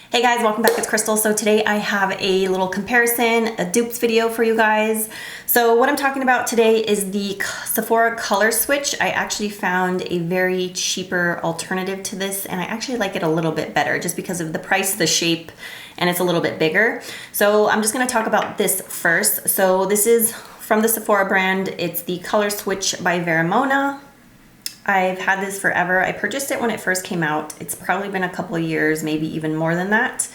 Hey guys, welcome back. It's Krystal. So today I have a little comparison, a dupes video for you guys. So what I'm talking about today is the Sephora color switch. I actually found a very cheaper alternative to this, and I actually like it a little bit better just because of the price, the shape, and it's a little bit bigger. So I'm just gonna talk about this first. So this is from the Sephora brand. It's the color switch by Vera. I've had this forever. I purchased it when it first came out. It's probably been a couple of years, maybe even more than that.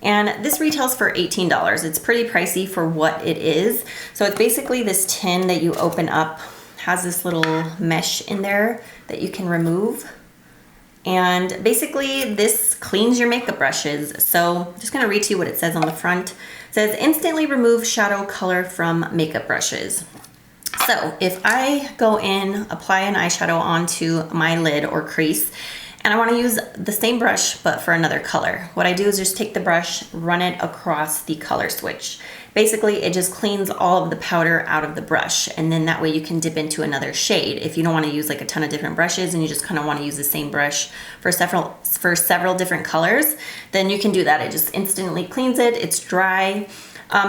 And this retails for $18. It's pretty pricey for what it is. So it's basically this tin that you open up, has this little mesh in there that you can remove. And basically this cleans your makeup brushes. So I'm just gonna read to you what it says on the front. It says, instantly remove shadow color from makeup brushes. So if I go in, apply an eyeshadow onto my lid or crease, and I want to use the same brush but for another color, what I do is just take the brush, run it across the color switch. Basically, it just cleans all of the powder out of the brush, and then that way you can dip into another shade. If you don't want to use like a ton of different brushes and you just kind of want to use the same brush for several different colors, then you can do that. It just instantly cleans it. It's dry.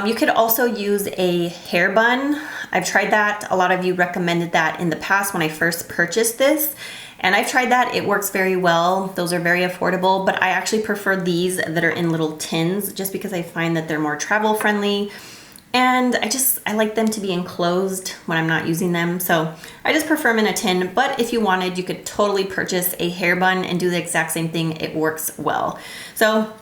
You could also use a hair bun. I've tried that. A lot of you recommended that in the past when I first purchased this. And I've tried that. It works very well. Those are very affordable, but I actually prefer these that are in little tins just because I find that they're more travel friendly. And I like them to be enclosed when I'm not using them. So I just prefer them in a tin, but if you wanted, you could totally purchase a hair bun and do the exact same thing. It works well. So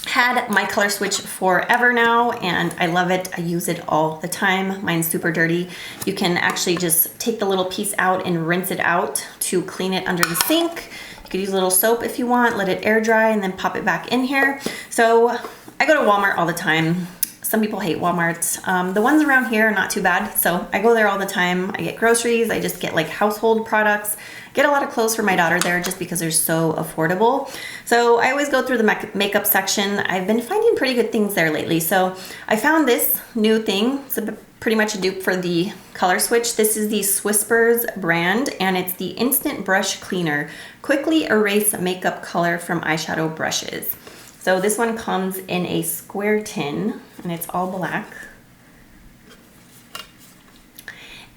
had my color switch forever now, and I love it. I use it all the time. Mine's super dirty. You can actually just take the little piece out and rinse it out to clean it under the sink. You could use a little soap if you want, let it air dry, and then pop it back in here. So I go to Walmart all the time. Some people hate Walmart. The ones around here are not too bad. So I go there all the time. I get groceries. I just get like household products. Get a lot of clothes for my daughter there just because they're so affordable. So I always go through the makeup section. I've been finding pretty good things there lately. So I found this new thing. It's pretty much a dupe for the color switch. This is the Swisspers brand, and it's the Instant Brush Cleaner. Quickly erase makeup color from eyeshadow brushes. So this one comes in a square tin, and it's all black.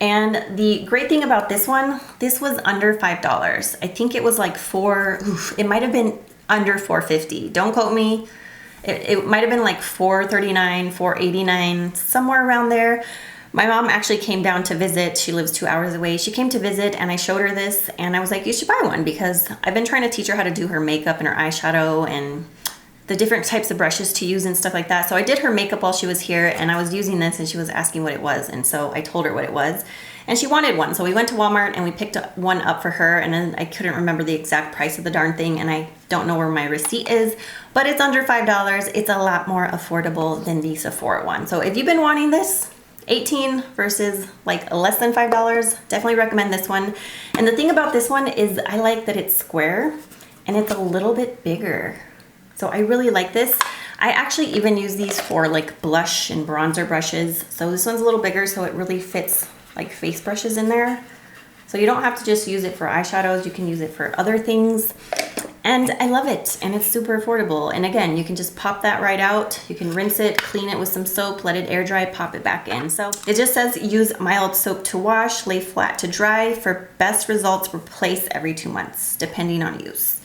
And the great thing about this one, this was under $5. I think it was like it might have been under $4.50. Don't quote me. It might have been like $4.39, $4.89, somewhere around there. My mom actually came down to visit. She lives 2 hours away. She came to visit and I showed her this and I was like, you should buy one, because I've been trying to teach her how to do her makeup and her eyeshadow and the different types of brushes to use and stuff like that. So I did her makeup while she was here, and I was using this and she was asking what it was, and so I told her what it was and she wanted one. So we went to Walmart and we picked one up for her, and then I couldn't remember the exact price of the darn thing, and I don't know where my receipt is, but it's under $5. It's a lot more affordable than the Sephora one. So if you've been wanting this, 18 versus like less than $5, definitely recommend this one. And the thing about this one is I like that it's square and it's a little bit bigger. So I really like this. I actually even use these for like blush and bronzer brushes. So this one's a little bigger, so it really fits like face brushes in there. So you don't have to just use it for eyeshadows, you can use it for other things. And I love it, and it's super affordable. And again, you can just pop that right out. You can rinse it, clean it with some soap, let it air dry, pop it back in. So it just says use mild soap to wash, lay flat to dry. For best results, replace every 2 months, depending on use.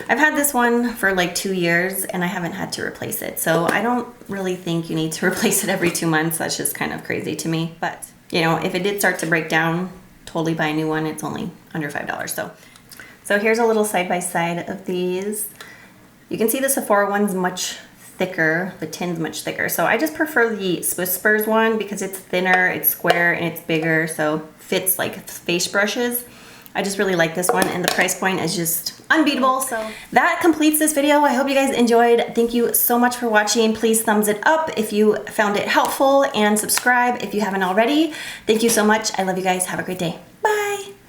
I've had this one for like 2 years and I haven't had to replace it. So I don't really think you need to replace it every 2 months. That's just kind of crazy to me. But you know, if it did start to break down, totally buy a new one. It's only under $5. So here's a little side-by-side of these. You can see the Sephora one's much thicker. The tin's much thicker. So I just prefer the Swisspers one because it's thinner, it's square, and it's bigger. So fits like face brushes. I just really like this one, and the price point is just unbeatable. So that completes this video. I hope you guys enjoyed. Thank you so much for watching. Please thumbs it up if you found it helpful, and subscribe if you haven't already. Thank you so much. I love you guys. Have a great day. Bye.